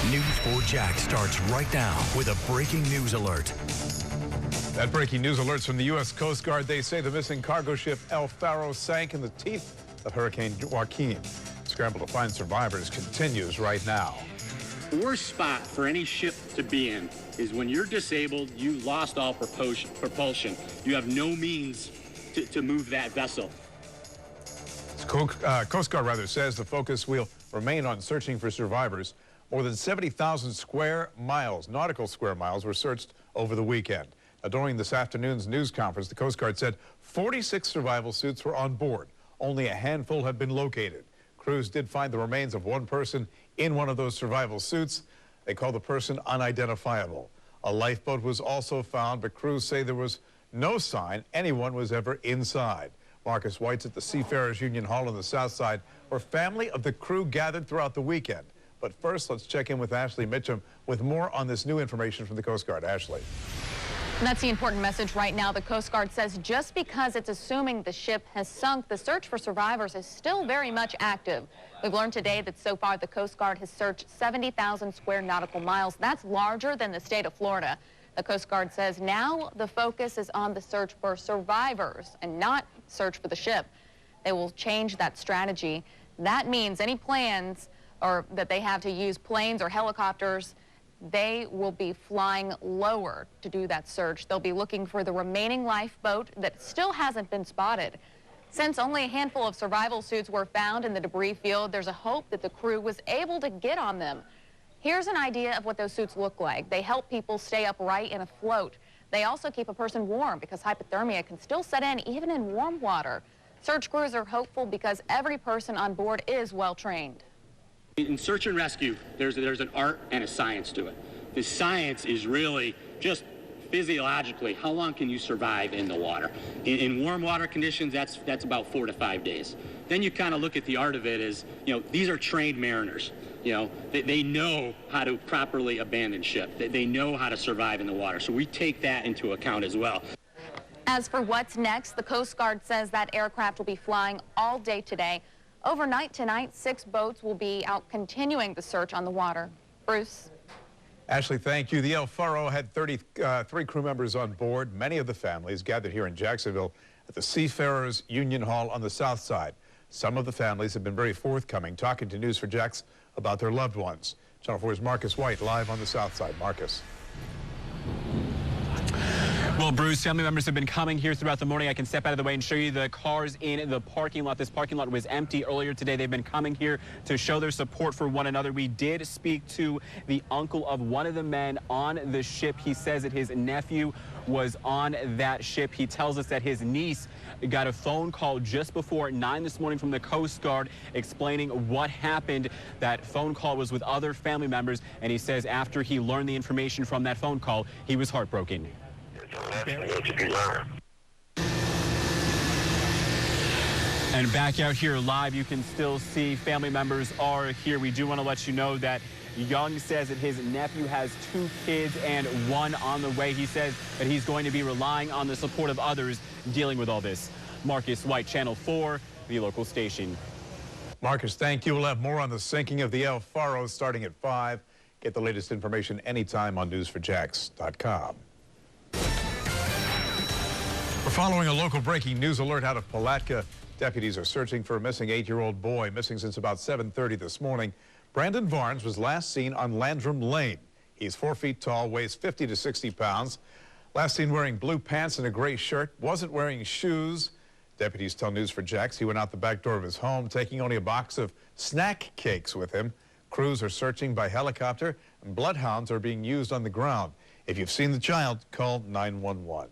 News 4 Jax starts right now with a breaking news alert. That breaking news alerts from the U.S. Coast Guard. They say the missing cargo ship El Faro sank in the teeth of Hurricane Joaquin. Scramble to find survivors continues right now. The worst spot for any ship to be in is when you're disabled, you lost all propulsion. You have no means to move that vessel. Coast Guard says the focus will remain on searching for survivors. More than 70,000 nautical square miles, were searched over the weekend. Now, during this afternoon's news conference, the Coast Guard said 46 survival suits were on board. Only a handful have been located. Crews did find the remains of one person in one of those survival suits. They call the person unidentifiable. A lifeboat was also found, but crews say there was no sign anyone was ever inside. Marcus White's at the Seafarers Union Hall on the south side, where family of the crew gathered throughout the weekend. But first, let's check in with Ashley Mitchum with more on this new information from the Coast Guard. Ashley. And that's the important message right now. The Coast Guard says just because it's assuming the ship has sunk, the search for survivors is still very much active. We've learned today that so far the Coast Guard has searched 70,000 square nautical miles. That's larger than the state of Florida. The Coast Guard says now the focus is on the search for survivors and not search for the ship. They will change that strategy. That means any plans or that they have to use planes or helicopters, they will be flying lower to do that search. They'll be looking for the remaining lifeboat that still hasn't been spotted. Since only a handful of survival suits were found in the debris field, there's a hope that the crew was able to get on them. Here's an idea of what those suits look like. They help people stay upright and afloat. They also keep a person warm because hypothermia can still set in even in warm water. Search crews are hopeful because every person on board is well trained. In search and rescue, there's an art and a science to it. The science is really just physiologically, how long can you survive in the water? In warm water conditions, that's about 4 to 5 days. Then you kind of look at the art of it as, these are trained mariners. They know how to properly abandon ship. They know how to survive in the water. So we take that into account as well. As for what's next, the Coast Guard says that aircraft will be flying all day today. Overnight tonight, 6 boats will be out continuing the search on the water. Bruce. Ashley, thank you. The El Faro had 33 crew members on board. Many of the families gathered here in Jacksonville at the Seafarers Union Hall on the south side. Some of the families have been very forthcoming, talking to News 4 Jax about their loved ones. Channel 4's Marcus White live on the south side. Marcus. Well, Bruce, family members have been coming here throughout the morning. I can step out of the way and show you the cars in the parking lot. This parking lot was empty earlier today. They've been coming here to show their support for one another. We did speak to the uncle of one of the men on the ship. He says that his nephew was on that ship. He tells us that his niece got a phone call just before 9 this morning from the Coast Guard explaining what happened. That phone call was with other family members, and he says after he learned the information from that phone call, he was heartbroken. And back out here live, you can still see family members are here. We do want to let you know that Young says that his nephew has 2 kids and 1 on the way. He says that he's going to be relying on the support of others dealing with all this. Marcus White, Channel 4, the local station. Marcus, thank you. We'll have more on the sinking of the El Faro starting at 5. Get the latest information anytime on news4jax.com. We're following a local breaking news alert out of Palatka. Deputies are searching for a missing 8-year-old boy, missing since about 7:30 this morning. Brandon Varnes was last seen on Landrum Lane. He's 4 feet tall, weighs 50 to 60 pounds. Last seen wearing blue pants and a gray shirt, wasn't wearing shoes. Deputies tell News 4 Jax he went out the back door of his home, taking only a box of snack cakes with him. Crews are searching by helicopter, and bloodhounds are being used on the ground. If you've seen the child, call 911.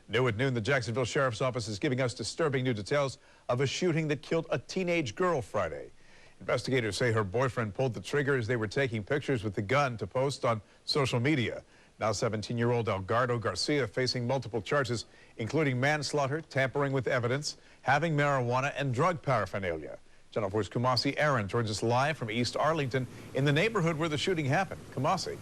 New at noon, the Jacksonville Sheriff's Office is giving us disturbing new details of a shooting that killed a teenage girl Friday. Investigators say her boyfriend pulled the trigger as they were taking pictures with the gun to post on social media. Now 17-year-old Elgardo Garcia facing multiple charges, including manslaughter, tampering with evidence, having marijuana, and drug paraphernalia. Channel 4's Kumasi Aaron joins us live from East Arlington in the neighborhood where the shooting happened. Kumasi.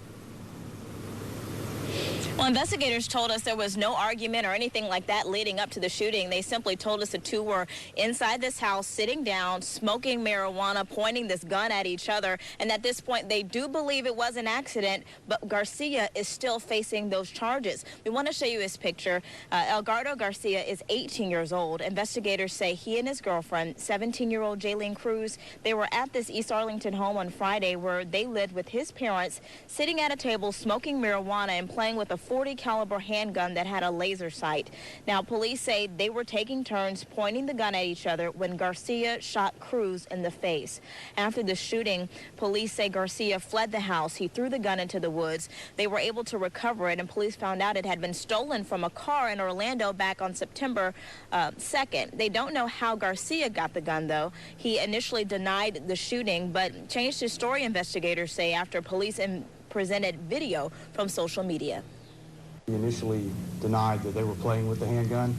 Well, investigators told us there was no argument or anything like that leading up to the shooting. They simply told us the two were inside this house, sitting down, smoking marijuana, pointing this gun at each other. And at this point, they do believe it was an accident, but Garcia is still facing those charges. We want to show you his picture. Elgardo Garcia is 18 years old. Investigators say he and his girlfriend, 17-year-old Jaylene Cruz, they were at this East Arlington home on Friday where they lived with his parents, sitting at a table, smoking marijuana and playing with a .40 caliber handgun that had a laser sight. Now, police say they were taking turns pointing the gun at each other when Garcia shot Cruz in the face. After the shooting, police say Garcia fled the house. He threw the gun into the woods. They were able to recover it, and police found out it had been stolen from a car in Orlando back on September 2nd. They don't know how Garcia got the gun, though. He initially denied the shooting, but changed his story, investigators say, after police presented video from social media. He initially denied that they were playing with the handgun.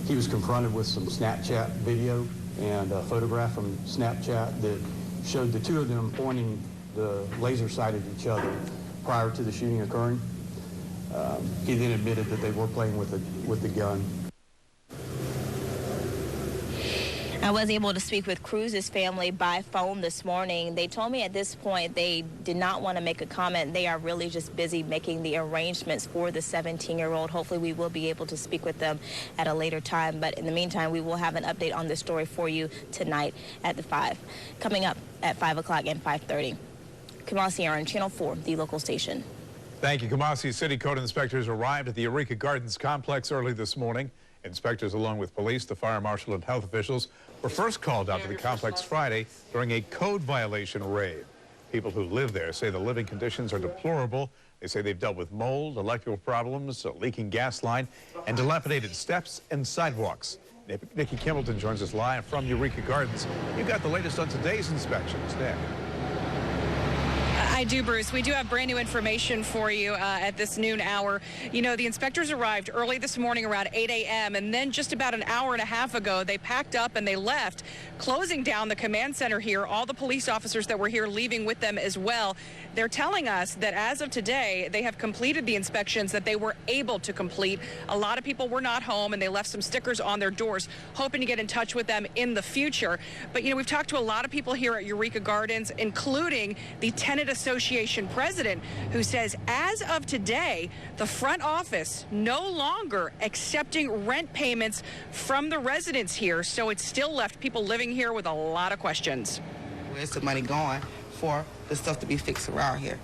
He was confronted with some Snapchat video and a photograph from Snapchat that showed the two of them pointing the laser sight at each other prior to the shooting occurring. He then admitted that they were playing with the gun. I was able to speak with Cruz's family by phone this morning. They told me at this point they did not want to make a comment. They are really just busy making the arrangements for the 17-year-old. Hopefully we will be able to speak with them at a later time. But in the meantime, we will have an update on this story for you tonight at the 5. Coming up at 5 o'clock and 5:30. Kamasi Aaron, Channel 4, the local station. Thank you. Kamasi City Code inspectors arrived at the Eureka Gardens complex early this morning. Inspectors, along with police, the fire marshal, and health officials, were first called out to the complex Friday during a code violation raid. People who live there say the living conditions are deplorable. They say they've dealt with mold, electrical problems, a leaking gas line, and dilapidated steps and sidewalks. Nikki Kimbleton joins us live from Eureka Gardens. You've got the latest on today's inspections. Nick. I do, Bruce. We do have brand new information for you at this noon hour. You know, the inspectors arrived early this morning around 8 a.m. and then just about an hour and a half ago, they packed up and they left, closing down the command center here. All the police officers that were here leaving with them as well. They're telling us that as of today, they have completed the inspections that they were able to complete. A lot of people were not home and they left some stickers on their doors, hoping to get in touch with them in the future. But, you know, we've talked to a lot of people here at Eureka Gardens, including the tenant association president, who says as of today, the front office no longer accepting rent payments from the residents here. So it's still left people living here with a lot of questions. Where's the money going for the stuff to be fixed around here?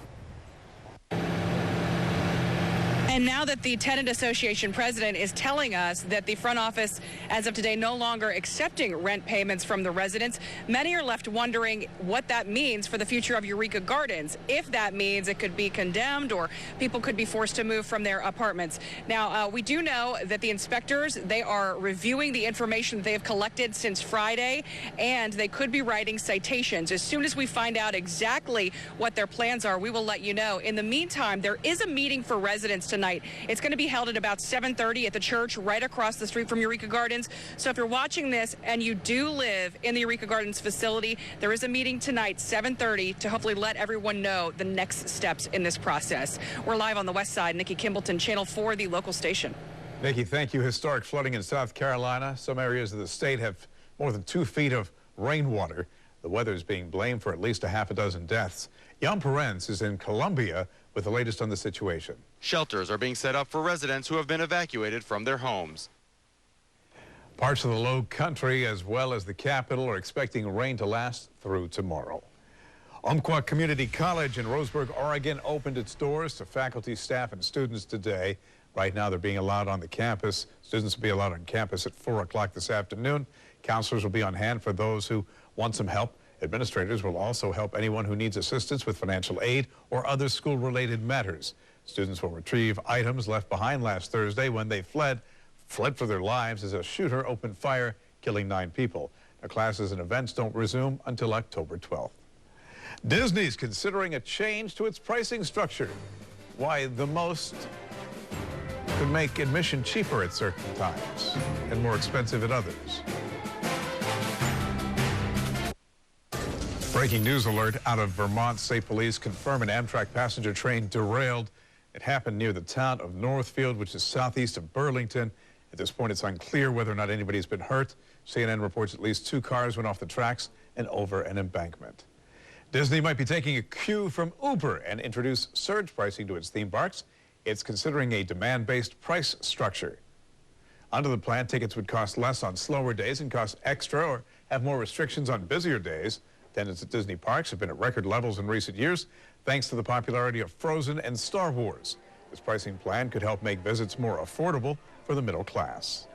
And now that the tenant association president is telling us that the front office, as of today, no longer accepting rent payments from the residents, many are left wondering what that means for the future of Eureka Gardens. If that means it could be condemned or people could be forced to move from their apartments. Now, we do know that the inspectors, they are reviewing the information that they have collected since Friday, and they could be writing citations. As soon as we find out exactly what their plans are, we will let you know. In the meantime, there is a meeting for residents tonight. It's going to be held at about 7:30 at the church right across the street from Eureka Gardens. So if you're watching this and you do live in the Eureka Gardens facility, there is a meeting tonight, 7:30, to hopefully let everyone know the next steps in this process. We're live on the west side. Nikki Kimbleton, Channel 4, the local station. Nikki, thank you. Historic flooding in South Carolina. Some areas of the state have more than 2 feet of rainwater. The weather is being blamed for at least a half a dozen deaths. Jan Perens is in Columbia with the latest on the situation. Shelters are being set up for residents who have been evacuated from their homes. Parts of the low country as well as the capital are expecting rain to last through tomorrow. Umpqua Community College in Roseburg, Oregon opened its doors to faculty, staff, and students today. Right now they're being allowed on the campus. Students will be allowed on campus at 4 o'clock this afternoon. Counselors will be on hand for those who want some help. Administrators will also help anyone who needs assistance with financial aid or other school-related matters. Students will retrieve items left behind last Thursday when they fled for their lives as a shooter opened fire, killing 9 people. Now, classes and events don't resume until October 12th. Disney's considering a change to its pricing structure. Why the most could make admission cheaper at certain times and more expensive at others. Breaking news alert out of Vermont. State police confirm an Amtrak passenger train derailed It happened near the town of Northfield, which is southeast of Burlington. At this point, it's unclear whether or not anybody's been hurt. CNN reports at least 2 cars went off the tracks and over an embankment. Disney might be taking a cue from Uber and introduce surge pricing to its theme parks. It's considering a demand-based price structure. Under the plan, tickets would cost less on slower days and cost extra or have more restrictions on busier days. Attendance at Disney parks have been at record levels in recent years, thanks to the popularity of Frozen and Star Wars. This pricing plan could help make visits more affordable for the middle class.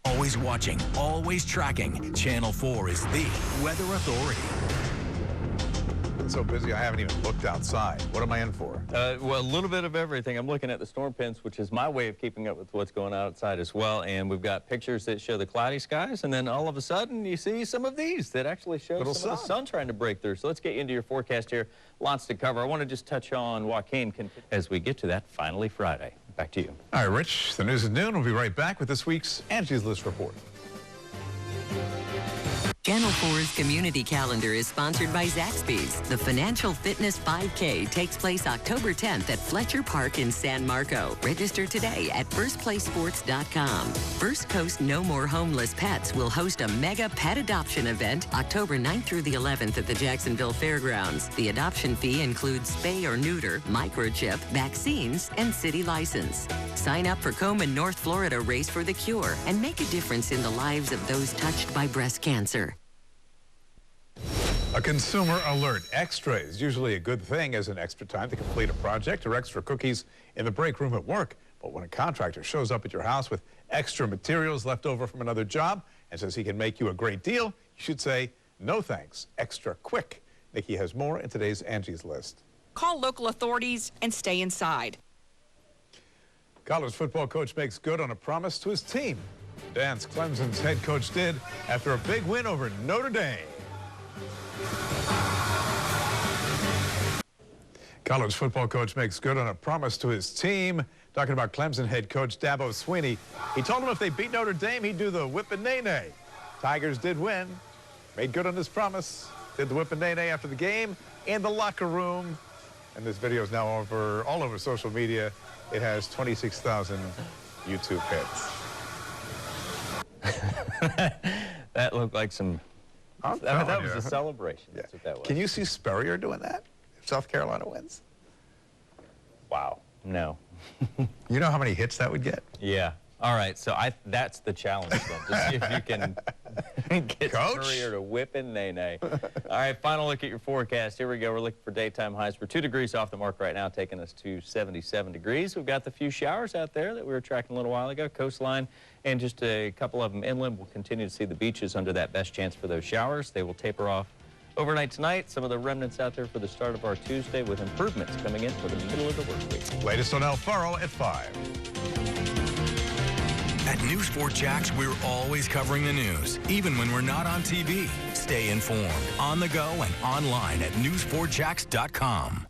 Always watching, always tracking. Channel 4 is the weather authority. It's so busy I haven't even looked outside. What am I in for? Well, a little bit of everything. I'm looking at the storm pins, which is my way of keeping up with what's going on outside as well. And we've got pictures that show the cloudy skies, and then all of a sudden you see some of these that actually show some of the sun trying to break through. So let's get into your forecast here. Lots to cover. I want to just touch on Joaquin as we get to that finally Friday. Back to you. All right, Rich, the news at noon. We'll be right back with this week's Angie's List report. Channel 4's community calendar is sponsored by Zaxby's. The Financial Fitness 5K takes place October 10th at Fletcher Park in San Marco. Register today at firstplaysports.com. First Coast No More Homeless Pets will host a mega pet adoption event October 9th through the 11th at the Jacksonville Fairgrounds. The adoption fee includes spay or neuter, microchip, vaccines, and city license. Sign up for Komen North Florida Race for the Cure and make a difference in the lives of those touched by breast cancer. A consumer alert. Extra is usually a good thing, as an extra time to complete a project or extra cookies in the break room at work. But when a contractor shows up at your house with extra materials left over from another job and says he can make you a great deal, you should say, no thanks, extra quick. Nikki has more in today's Angie's List. Call local authorities and stay inside. College football coach makes good on a promise to his team. Dance Clemson's head coach did after a big win over Notre Dame. College football coach makes good on a promise to his team. Talking about Clemson head coach Dabo Swinney. He told them if they beat Notre Dame, he'd do the whip and nay-nay. Tigers did win. Made good on his promise. Did the whip and nay-nay after the game in the locker room. And this video is now all over social media. It has 26,000 YouTube hits. That looked like some... That was a celebration. Yeah. That's what that was. Can you see Spurrier doing that if South Carolina wins? Wow. No. You know how many hits that would get? Yeah. All right. So that's the challenge then. To see if you can get Spurrier to whip and nay-nay. All right. Final look at your forecast. Here we go. We're looking for daytime highs. We're 2 degrees off the mark right now, taking us to 77 degrees. We've got the few showers out there that we were tracking a little while ago. Coastline and just a couple of them inland. We'll continue to see the beaches under that best chance for those showers. They will taper off overnight tonight. Some of the remnants out there for the start of our Tuesday with improvements coming in for the middle of the work week. Latest on El Faro at 5. At News 4 Jax, we're always covering the news, even when we're not on TV. Stay informed, on the go and online at news4jax.com.